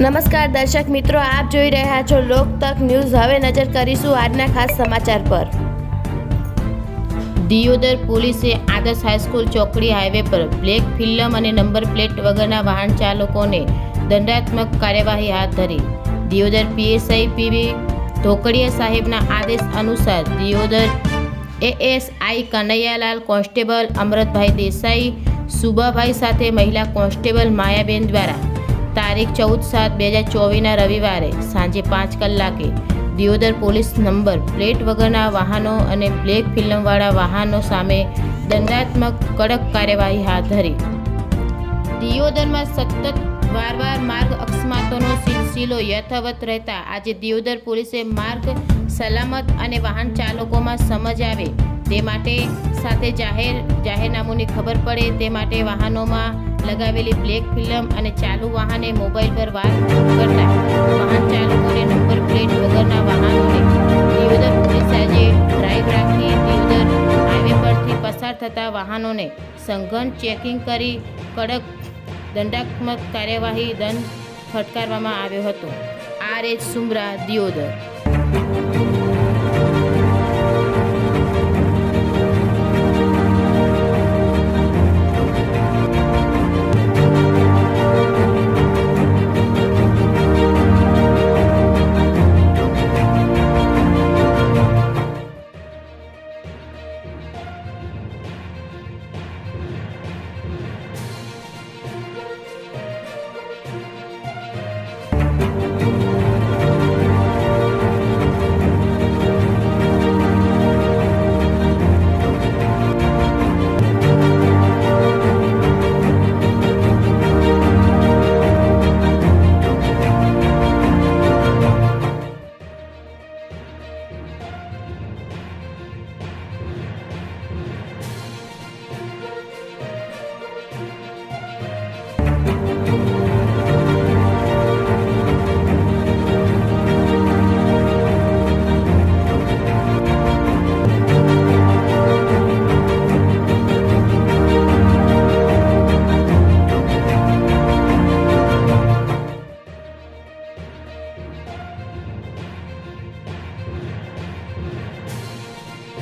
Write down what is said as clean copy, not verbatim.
નમસ્કાર દર્શક મિત્રો, આપ જોઈ રહ્યા છો લોકતક ન્યૂઝ। હવે નજર કરીશું આજના ખાસ સમાચાર પર। દિયોદર પોલીસે આદર્શ હાઈસ્કૂલ ચોકડી હાઈવે પર બ્લેક ફિલ્મ અને નંબર પ્લેટ વગરના વાહન ચાલકોને દંડાત્મક કાર્યવાહી હાથ ધરી। દિયોદર પીએસઆઈ પીવી ધોકડિયા સાહેબના આદેશ અનુસાર દિયોદર એએસઆઈ કનૈયાલાલ, કોન્સ્ટેબલ અમૃતભાઈ દેસાઈ, સુબાભાઈ સાથે મહિલા કોન્સ્ટેબલ માયાબેન દ્વારા તારીખ 14/7/2024ના રવિવારે સાંજે 5 કલાકે દિયોદર પોલીસ નંબર પ્લેટ વગરના વાહનો અને બ્લેક ફિલ્મવાળા વાહનો સામે દંડાત્મક કડક કાર્યવાહી હાથ ધરી। દિયોદરમાં સતત વારવાર માર્ગ અકસ્માતોનો સિલસિલો યથાવત રહેતા આજે દિયોદર પોલીસે માર્ગ સલામત અને વાહન ચાલકોમાં સમજ આવે તે માટે સાથે જાહેરનામુંની ખબર પડે તે માટે વાહનોમાં લગાવેલી બ્લેક ફિલ્મ અને ચાલુ વાહને મોબાઈલ પર વાત કરતા વાહન ચાલકોને નંબર પ્લેટ વગરના વાહનોને દિયોદર પોલીસ આજે ડ્રાઈવ રાખી દિયોદર હાઈવે પરથી પસાર થતા વાહનોને સઘન ચેકિંગ કરી કડક દંડાત્મક કાર્યવાહી દંડ ફટકારવામાં આવ્યો હતો। R H Sumra, Deodar.